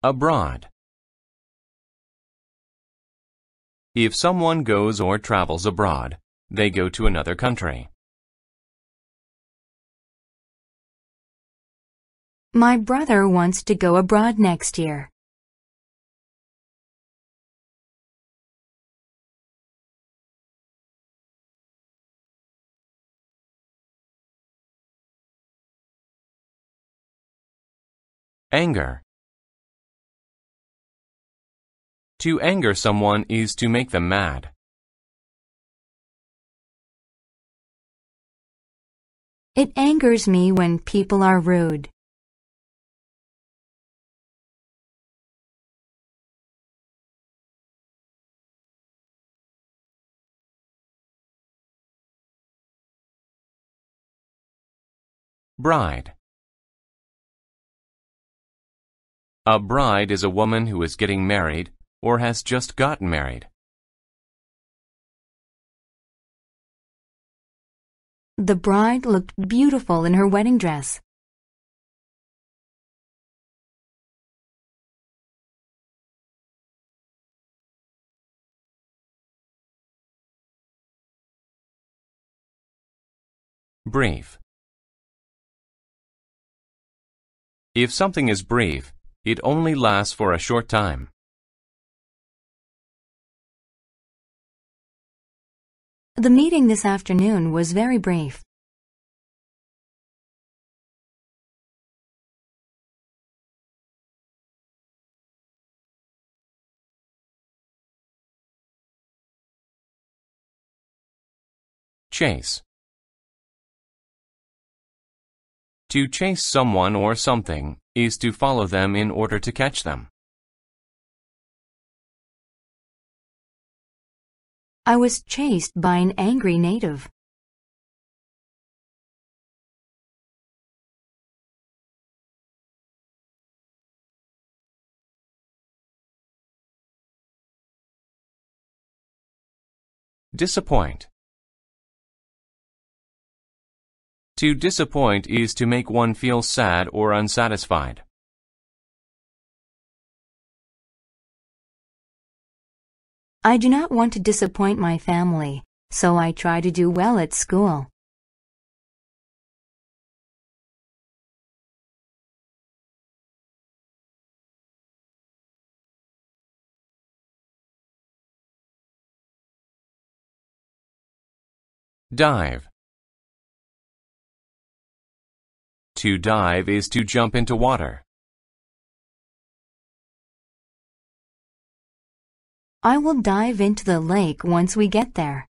Abroad. If someone goes or travels abroad, they go to another country. My brother wants to go abroad next year. Anger. To anger someone is to make them mad. It angers me when people are rude. Bride. A bride is a woman who is getting married or has just gotten married. The bride looked beautiful in her wedding dress. Brief. If something is brief, it only lasts for a short time. The meeting this afternoon was very brief. Chase. To chase someone or something is to follow them in order to catch them. I was chased by an angry native. Disappoint. To disappoint is to make one feel sad or unsatisfied. I do not want to disappoint my family, so I try to do well at school. Dive. To dive is to jump into water. I will dive into the lake once we get there.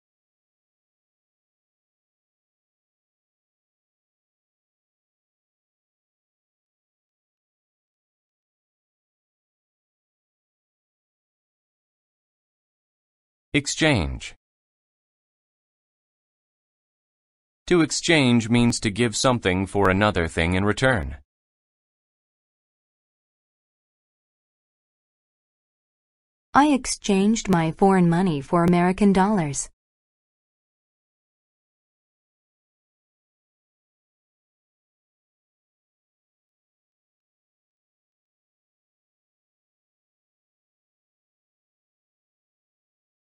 Exchange. To exchange means to give something for another thing in return. I exchanged my foreign money for American dollars.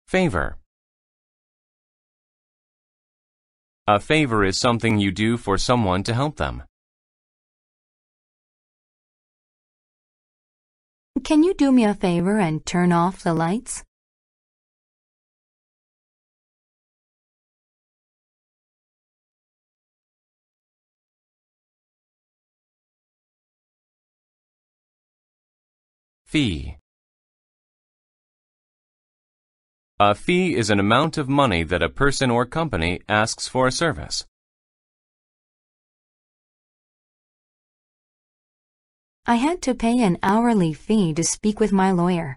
Favor. A favor is something you do for someone to help them. Can you do me a favor and turn off the lights? Fee. A fee is an amount of money that a person or company asks for a service. I had to pay an hourly fee to speak with my lawyer.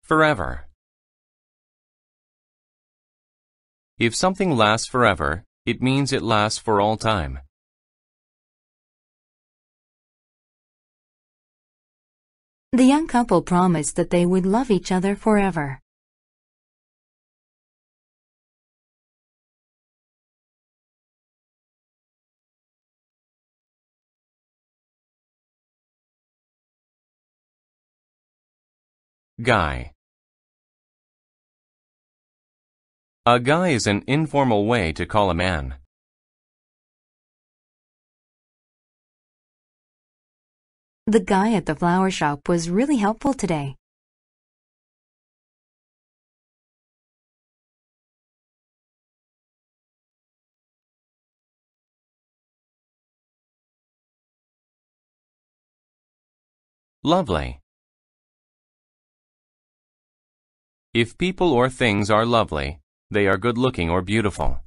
Forever. If something lasts forever, it means it lasts for all time. The young couple promised that they would love each other forever. Guy. A guy is an informal way to call a man. The guy at the flower shop was really helpful today. Lovely. If people or things are lovely, they are good-looking or beautiful.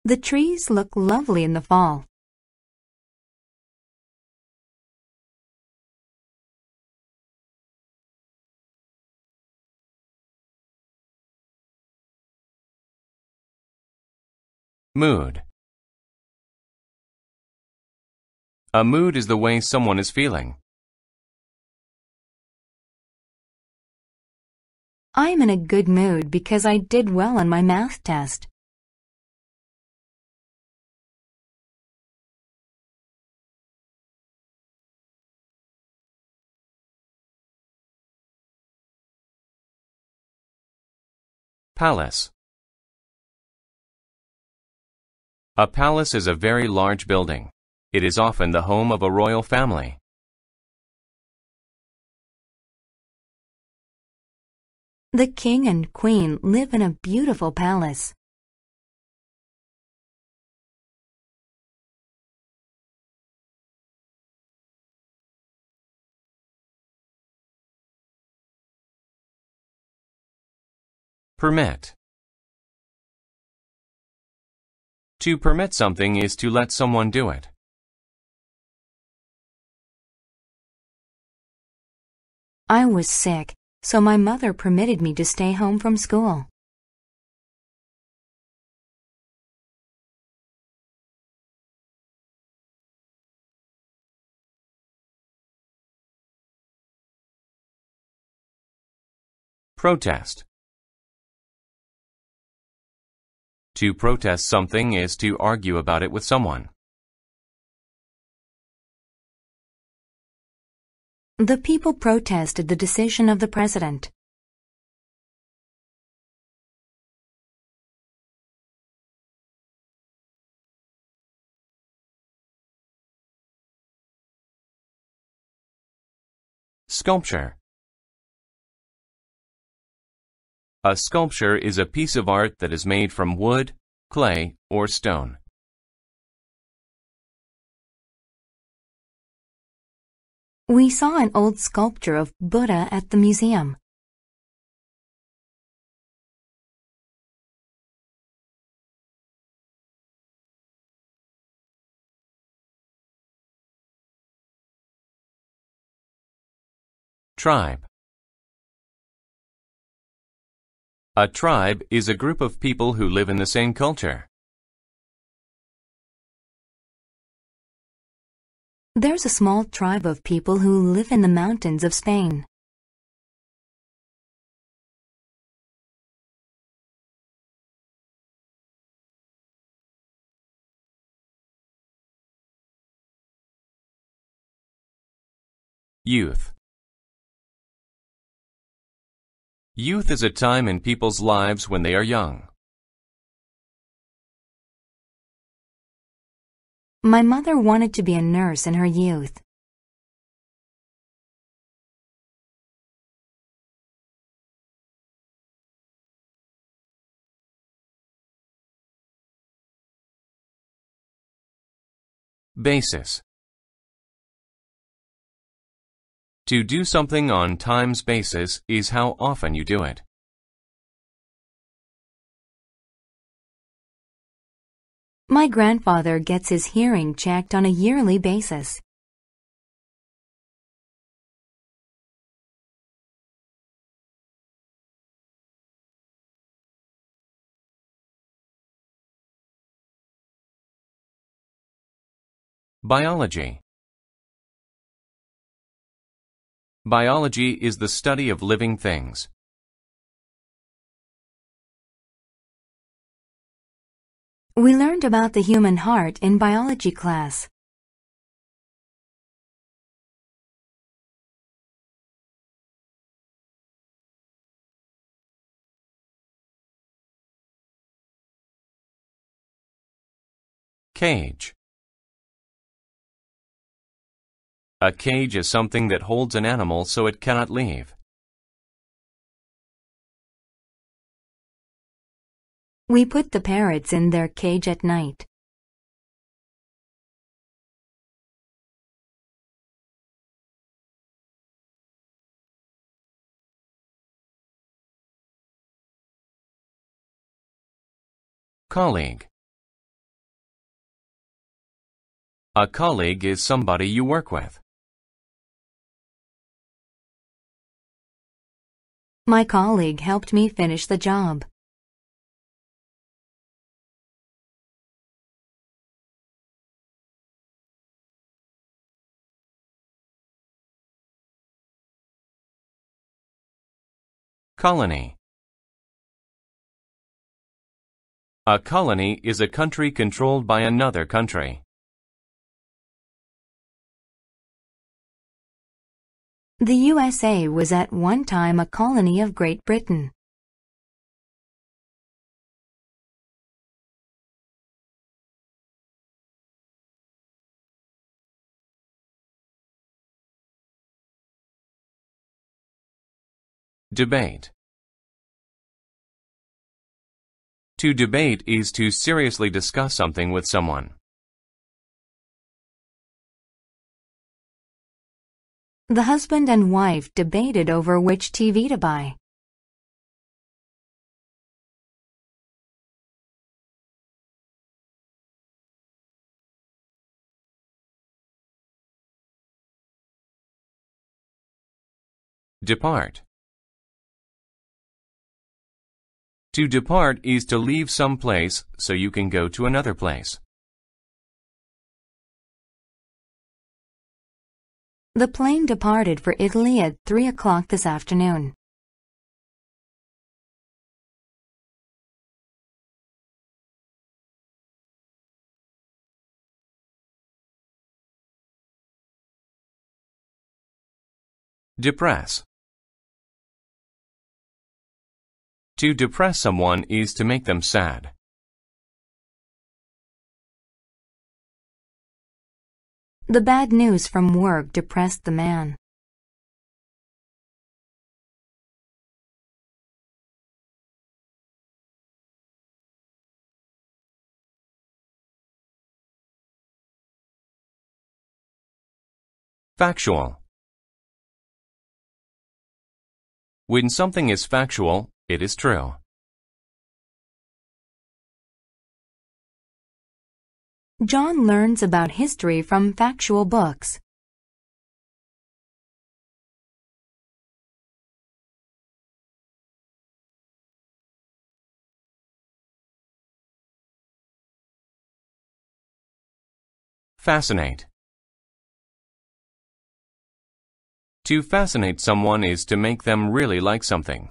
The trees look lovely in the fall. Mood. A mood is the way someone is feeling. I'm in a good mood because I did well on my math test. Palace. A palace is a very large building. It is often the home of a royal family. The king and queen live in a beautiful palace. Permit. To permit something is to let someone do it. I was sick, so my mother permitted me to stay home from school. Protest. To protest something is to argue about it with someone. The people protested the decision of the president. Sculpture. A sculpture is a piece of art that is made from wood, clay, or stone. We saw an old sculpture of Buddha at the museum. Tribe. A tribe is a group of people who live in the same culture. There's a small tribe of people who live in the mountains of Spain. Youth. Youth is a time in people's lives when they are young. My mother wanted to be a nurse in her youth. Basis. To do something on time's basis is how often you do it. My grandfather gets his hearing checked on a yearly basis. Biology. Biology is the study of living things. We learned about the human heart in biology class. Cage. A cage is something that holds an animal so it cannot leave. We put the parrots in their cage at night. Colleague. A colleague is somebody you work with. My colleague helped me finish the job. Colony. A colony is a country controlled by another country. The USA was at one time a colony of Great Britain. Debate. To debate is to seriously discuss something with someone. The husband and wife debated over which TV to buy. Depart. To depart is to leave some place so you can go to another place. The plane departed for Italy at 3 o'clock this afternoon. Depress. To depress someone is to make them sad. The bad news from work depressed the man. Factual. When something is factual, it is true. John learns about history from factual books. Fascinate. To fascinate someone is to make them really like something.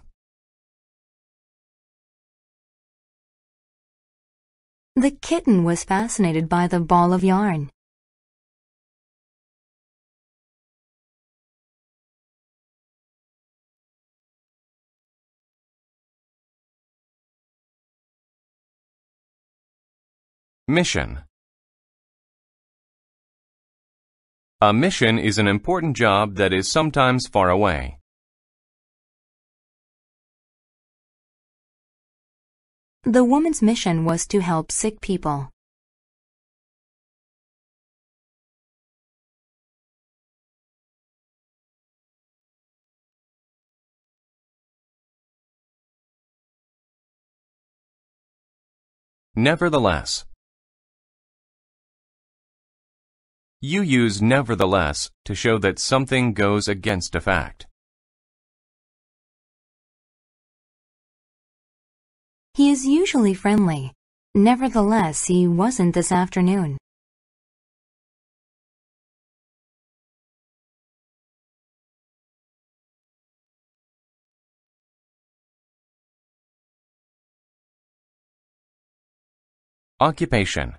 The kitten was fascinated by the ball of yarn. Mission. A mission is an important job that is sometimes far away. The woman's mission was to help sick people. Nevertheless. You use nevertheless to show that something goes against a fact. He is usually friendly. Nevertheless, he wasn't this afternoon. Occupation.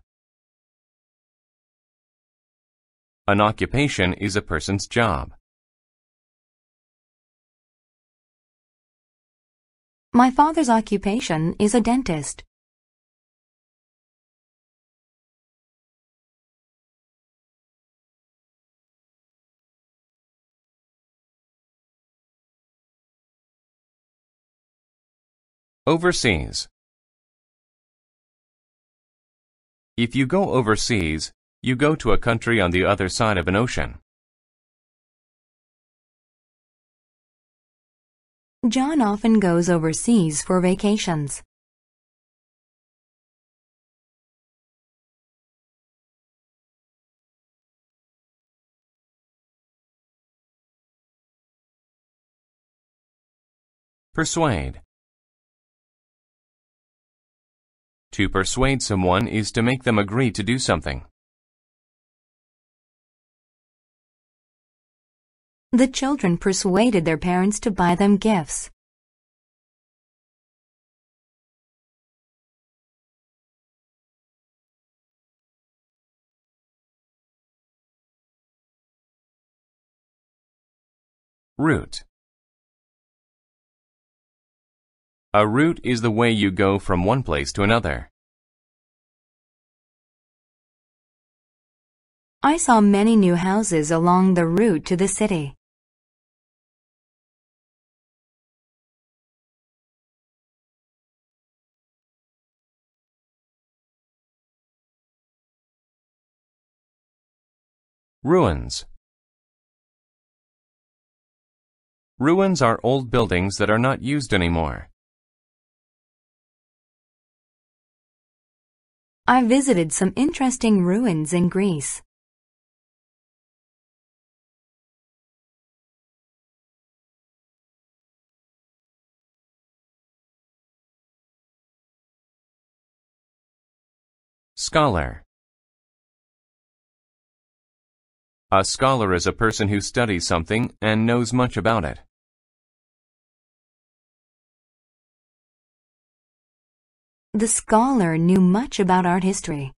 An occupation is a person's job. My father's occupation is a dentist. Overseas. If you go overseas, you go to a country on the other side of an ocean. John often goes overseas for vacations. Persuade. To persuade someone is to make them agree to do something. The children persuaded their parents to buy them gifts. Route. A route is the way you go from one place to another. I saw many new houses along the route to the city. Ruins. Ruins are old buildings that are not used anymore. I visited some interesting ruins in Greece. Scholar. A scholar is a person who studies something and knows much about it. The scholar knew much about art history.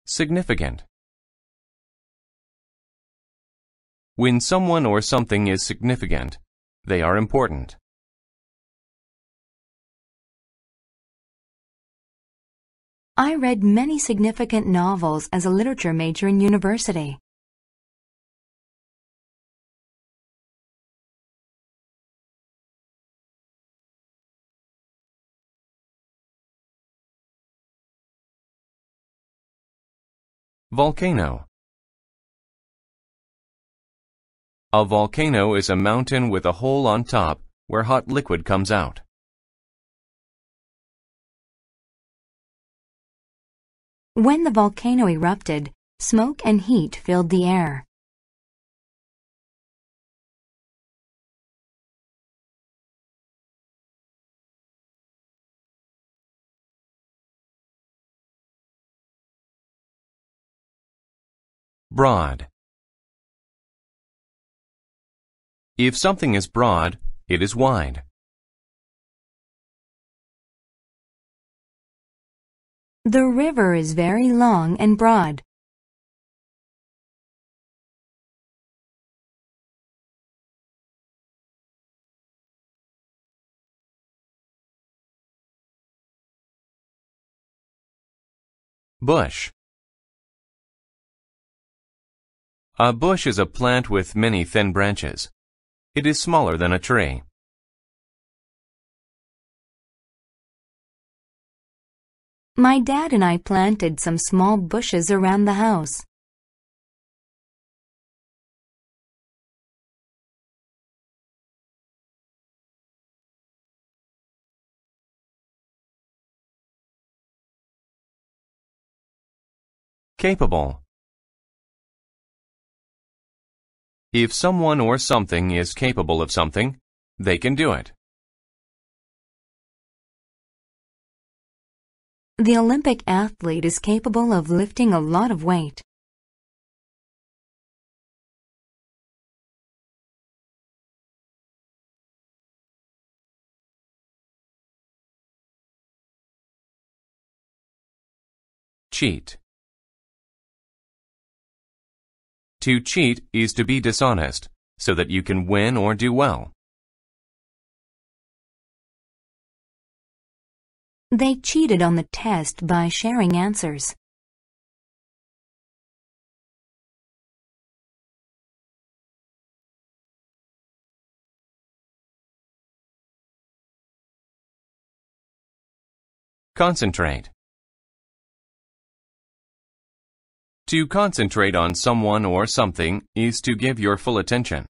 Significant. When someone or something is significant, they are important. I read many significant novels as a literature major in university. Volcano. A volcano is a mountain with a hole on top where hot liquid comes out. When the volcano erupted, smoke and heat filled the air. Broad. If something is broad, it is wide. The river is very long and broad. Bush. A bush is a plant with many thin branches. It is smaller than a tree. My dad and I planted some small bushes around the house. Capable. If someone or something is capable of something, they can do it. The Olympic athlete is capable of lifting a lot of weight. Cheat. To cheat is to be dishonest, so that you can win or do well. They cheated on the test by sharing answers. Concentrate. To concentrate on someone or something is to give your full attention.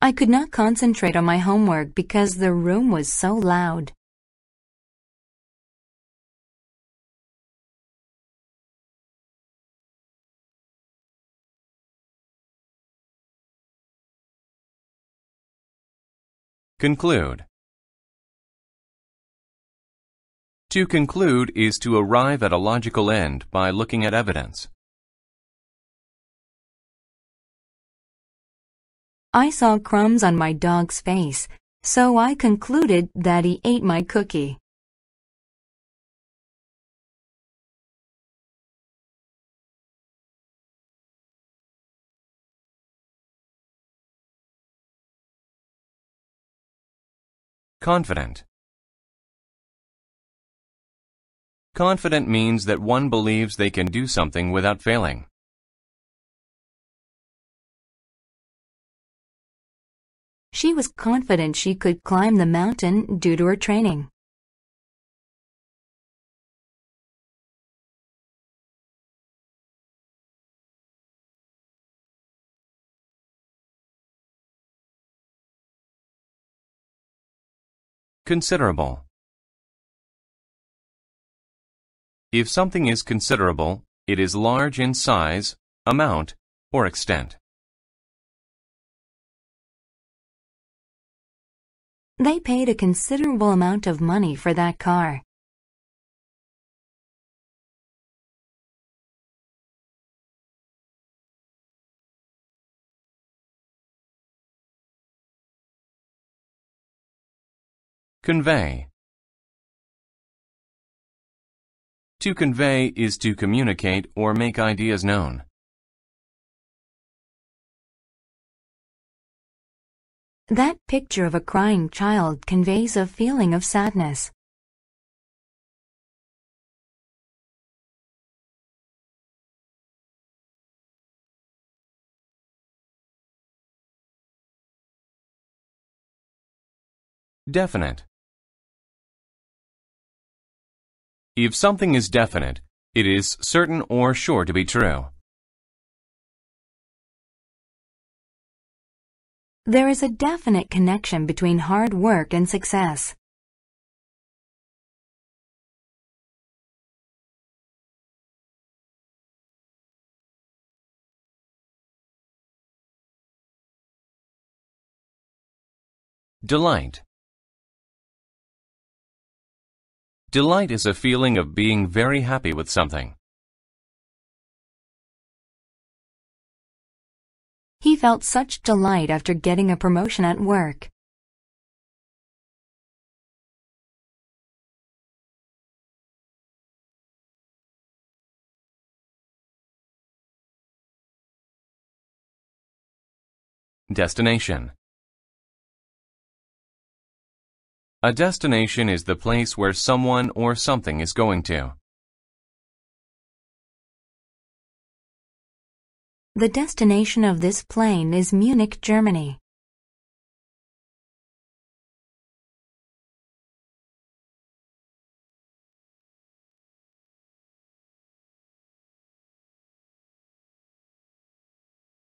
I could not concentrate on my homework because the room was so loud. Conclude. To conclude is to arrive at a logical end by looking at evidence. I saw crumbs on my dog's face, so I concluded that he ate my cookie. Confident. Confident means that one believes they can do something without failing. She was confident she could climb the mountain due to her training. Considerable. If something is considerable, it is large in size, amount, or extent. They paid a considerable amount of money for that car. Convey. To convey is to communicate or make ideas known. That picture of a crying child conveys a feeling of sadness. Definite. If something is definite, it is certain or sure to be true. There is a definite connection between hard work and success. Delight. Delight is a feeling of being very happy with something. He felt such delight after getting a promotion at work. Destination. A destination is the place where someone or something is going to. The destination of this plane is Munich, Germany.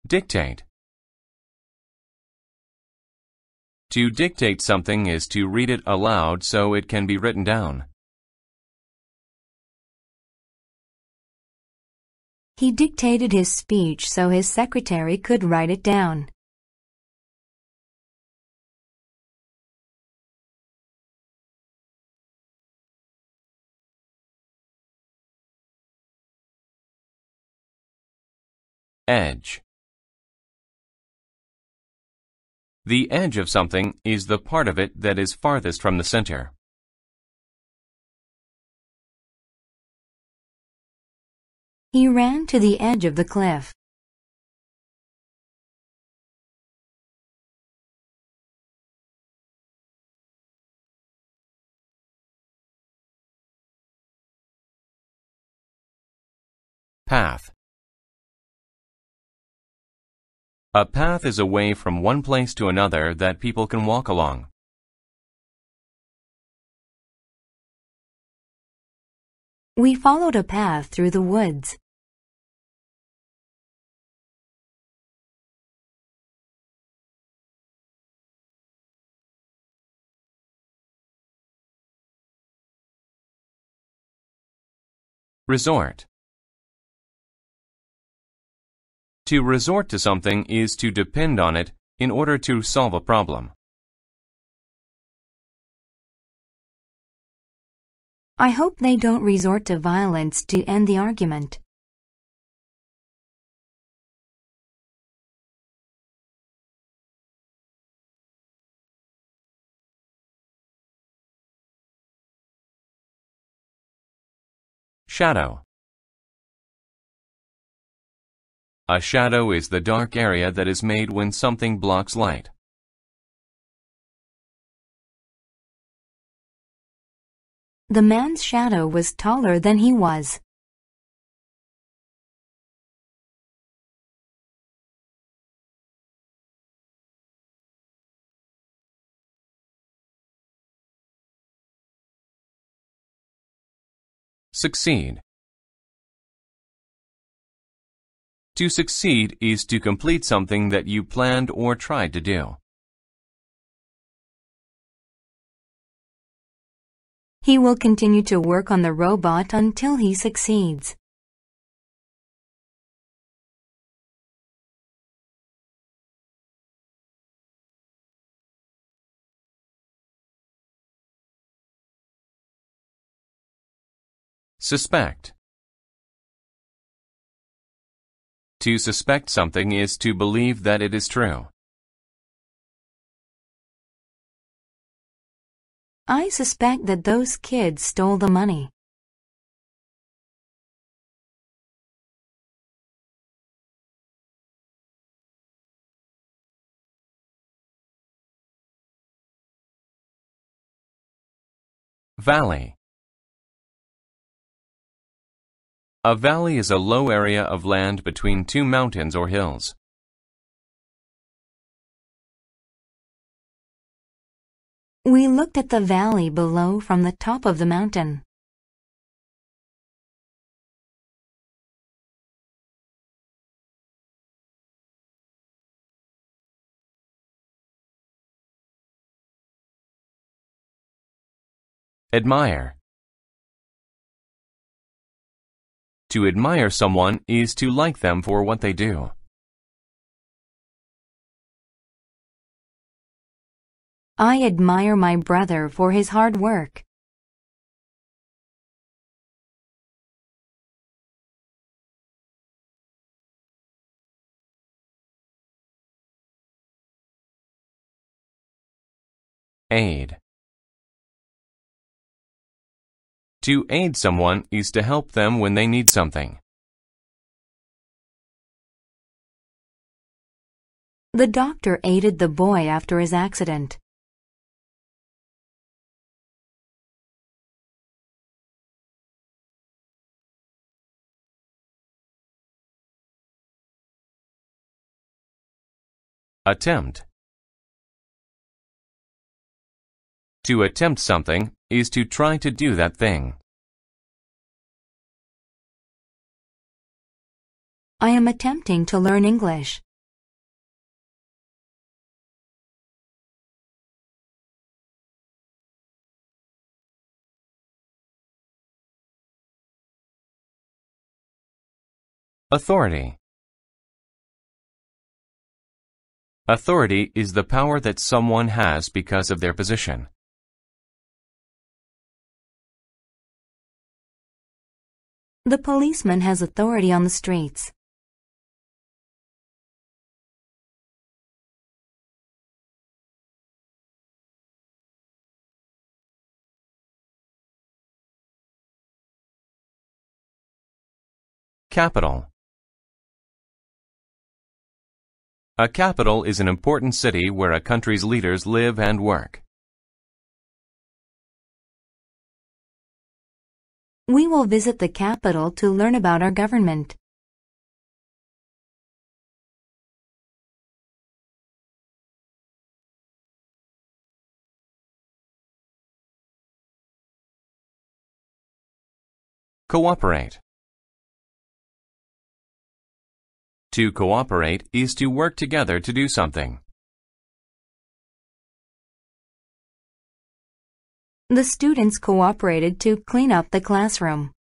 Dictate. To dictate something is to read it aloud so it can be written down. He dictated his speech so his secretary could write it down. Edge. The edge of something is the part of it that is farthest from the center. He ran to the edge of the cliff. Path. A path is a way from one place to another that people can walk along. We followed a path through the woods. Resort. To resort to something is to depend on it in order to solve a problem. I hope they don't resort to violence to end the argument. Shadow. A shadow is the dark area that is made when something blocks light. The man's shadow was taller than he was. Succeed. To succeed is to complete something that you planned or tried to do. He will continue to work on the robot until he succeeds. Suspect. To suspect something is to believe that it is true. I suspect that those kids stole the money. Valley. A valley is a low area of land between two mountains or hills. We looked at the valley below from the top of the mountain. Admire. To admire someone is to like them for what they do. I admire my brother for his hard work. Aid. To aid someone is to help them when they need something. The doctor aided the boy after his accident. Attempt. To attempt something is to try to do that thing. I am attempting to learn English. Authority. Authority is the power that someone has because of their position. The policeman has authority on the streets. Capital. A capital is an important city where a country's leaders live and work. We will visit the capital to learn about our government. Cooperate. To cooperate is to work together to do something. The students cooperated to clean up the classroom.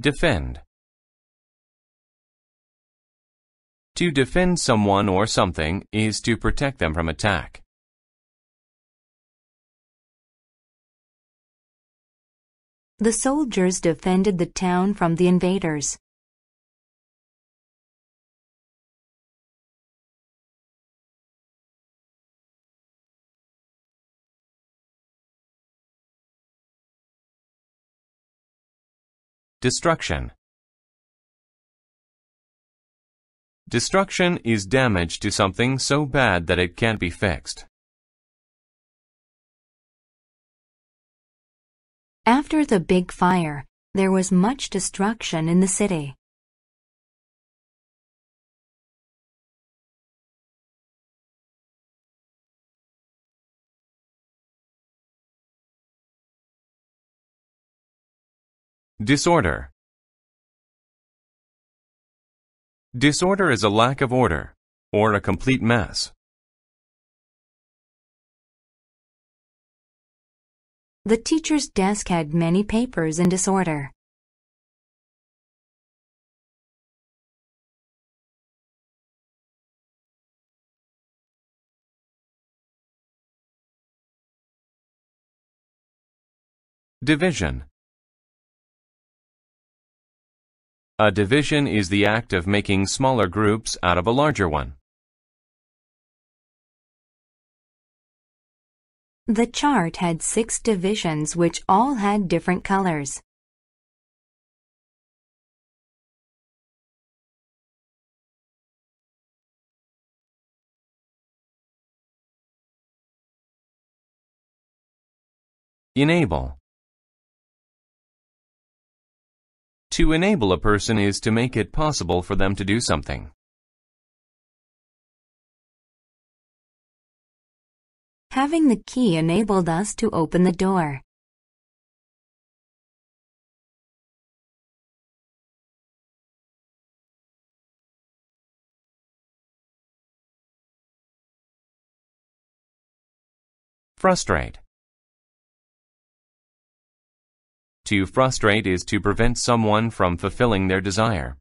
Defend. To defend someone or something is to protect them from attack. The soldiers defended the town from the invaders. Destruction. Destruction is damage to something so bad that it can't be fixed. After the big fire, there was much destruction in the city. Disorder. Disorder is a lack of order, or a complete mess. The teacher's desk had many papers in disorder. Division. A division is the act of making smaller groups out of a larger one. The chart had 6 divisions which all had different colors. Enable. To enable a person is to make it possible for them to do something. Having the key enabled us to open the door. Frustrate. To frustrate is to prevent someone from fulfilling their desire.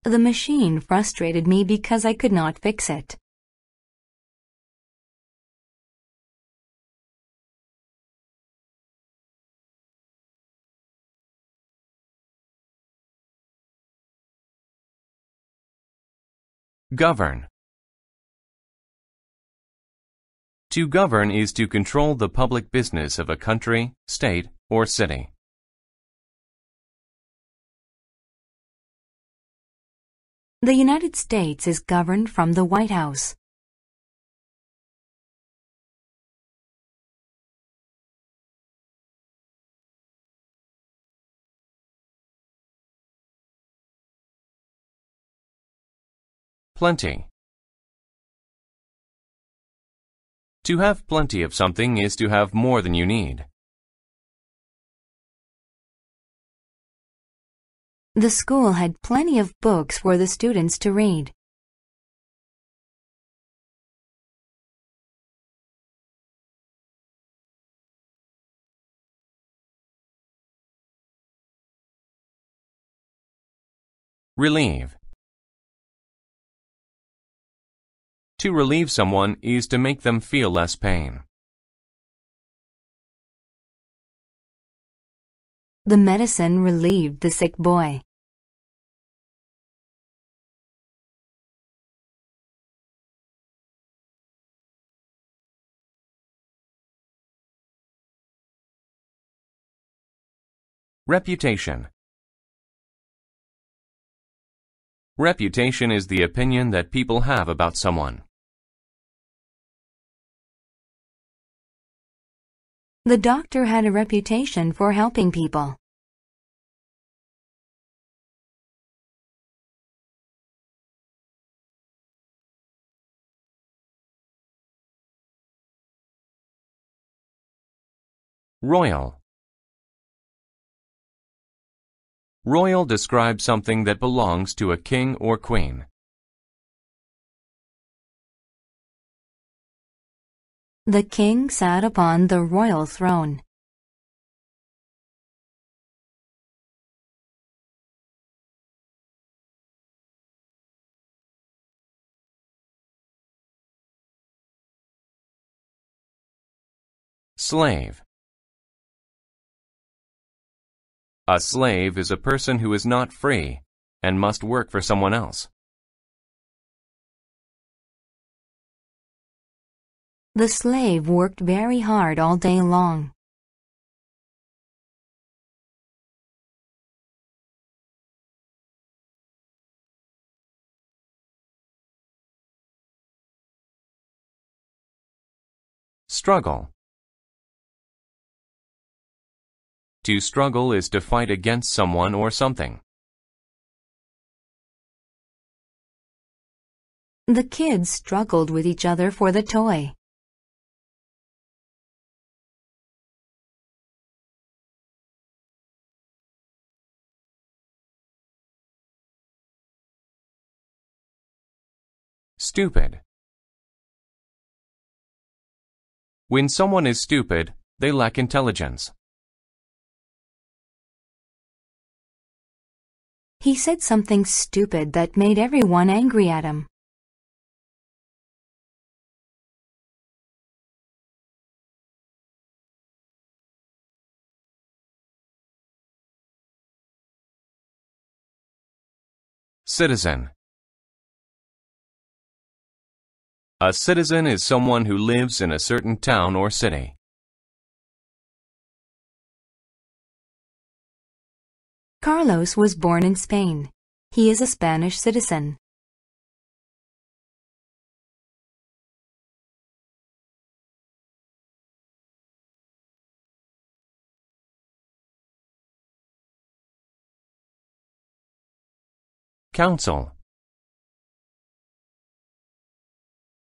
The machine frustrated me because I could not fix it. Govern. To govern is to control the public business of a country, state, or city. The United States is governed from the White House. Plenty. To have plenty of something is to have more than you need. The school had plenty of books for the students to read. Relieve. To relieve someone is to make them feel less pain. The medicine relieved the sick boy. Reputation. Reputation is the opinion that people have about someone. The doctor had a reputation for helping people. Royal. Royal describes something that belongs to a king or queen. The king sat upon the royal throne. Slave. A slave is a person who is not free and must work for someone else. The slave worked very hard all day long. Struggle. To struggle is to fight against someone or something. The kids struggled with each other for the toy. Stupid. When someone is stupid, they lack intelligence. He said something stupid that made everyone angry at him. Citizen. A citizen is someone who lives in a certain town or city. Carlos was born in Spain. He is a Spanish citizen. Council.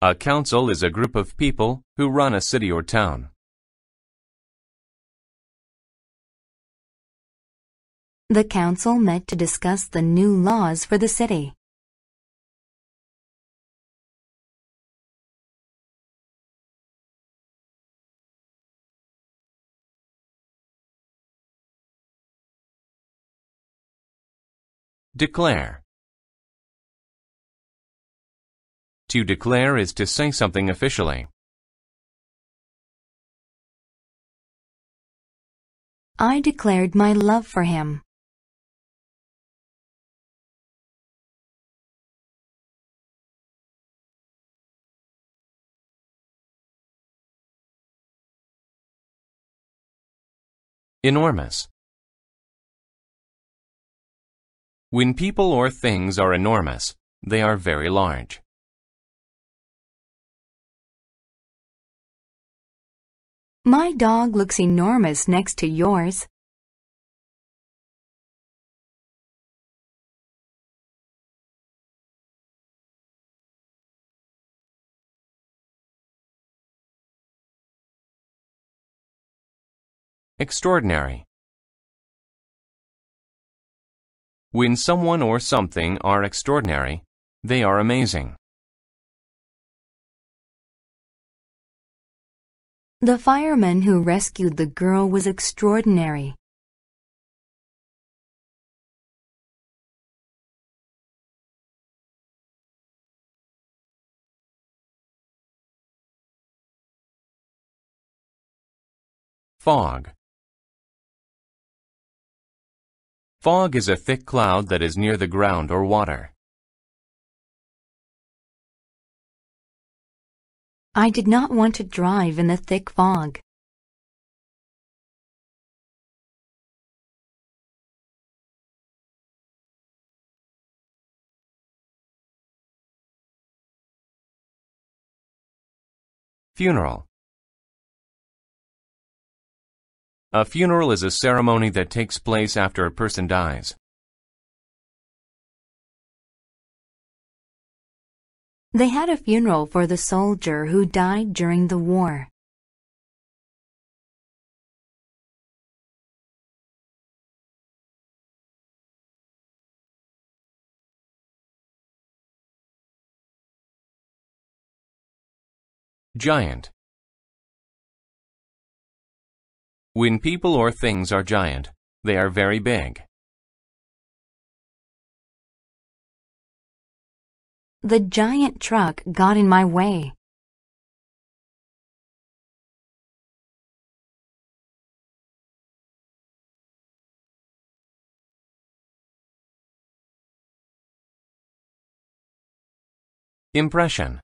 A council is a group of people who run a city or town. The council met to discuss the new laws for the city. Declare. To declare is to say something officially. I declared my love for him. Enormous. When people or things are enormous, they are very large. My dog looks enormous next to yours. Extraordinary. When someone or something are extraordinary, they are amazing. The fireman who rescued the girl was extraordinary. Fog. Fog is a thick cloud that is near the ground or water. I did not want to drive in the thick fog. Funeral. A funeral is a ceremony that takes place after a person dies. They had a funeral for the soldier who died during the war. Giant. When people or things are giant, they are very big. The giant truck got in my way. Impression.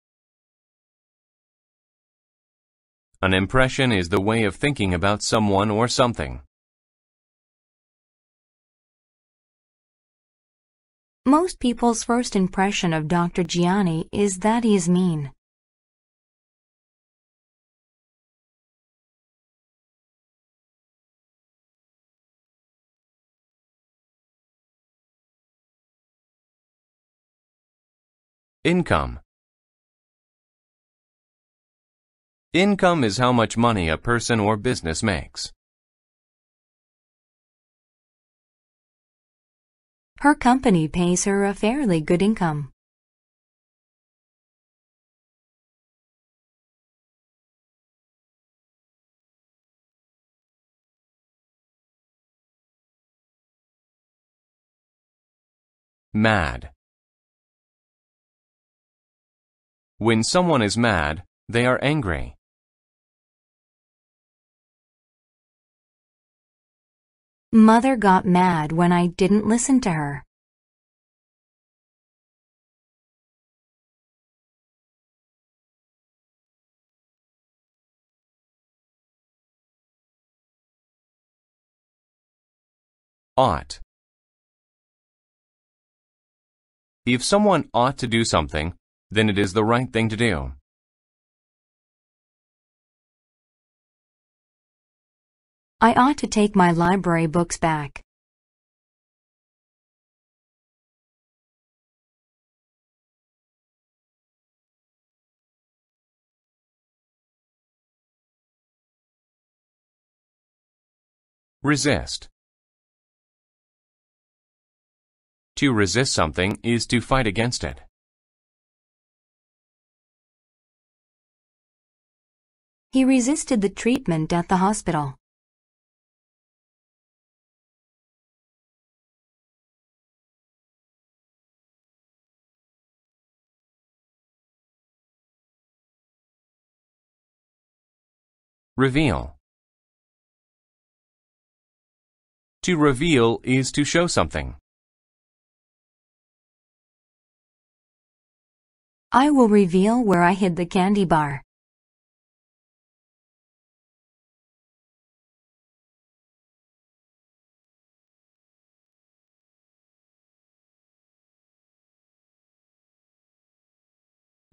An impression is the way of thinking about someone or something. Most people's first impression of Dr. Gianni is that he is mean. Income. Income is how much money a person or business makes. Her company pays her a fairly good income. Mad. When someone is mad, they are angry. Mother got mad when I didn't listen to her. Ought. If someone ought to do something, then it is the right thing to do. I ought to take my library books back. Resist. To resist something is to fight against it. He resisted the treatment at the hospital. Reveal. To reveal is to show something. I will reveal where I hid the candy bar.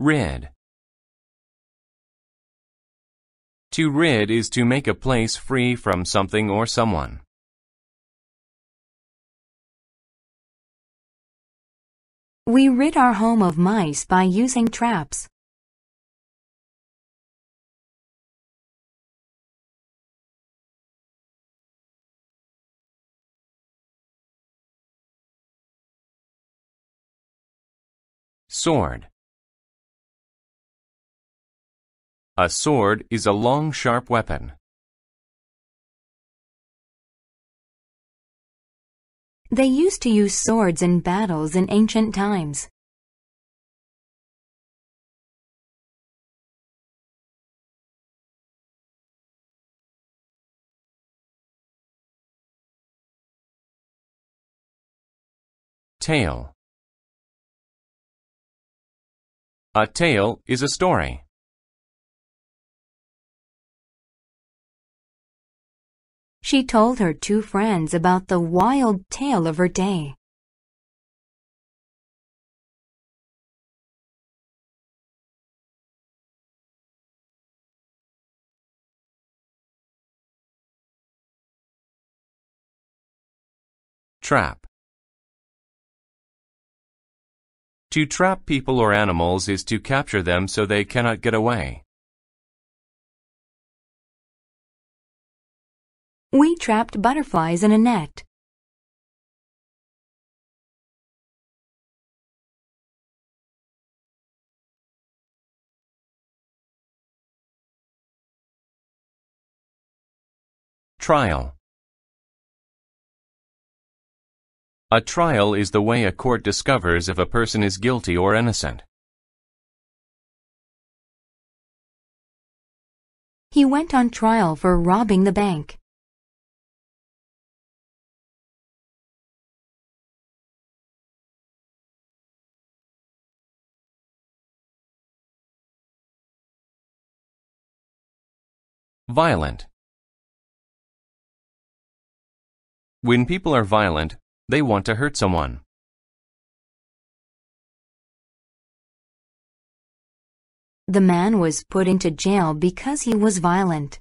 Rid. To rid is to make a place free from something or someone. We rid our home of mice by using traps. Sword. A sword is a long, sharp weapon. They used to use swords in battles in ancient times. tale. A tale is a story. She told her two friends about the wild tale of her day. Trap. To trap people or animals is to capture them so they cannot get away. We trapped butterflies in a net. Trial. A trial is the way a court discovers if a person is guilty or innocent. He went on trial for robbing the bank. Violent. When people are violent, they want to hurt someone. The man was put into jail because he was violent.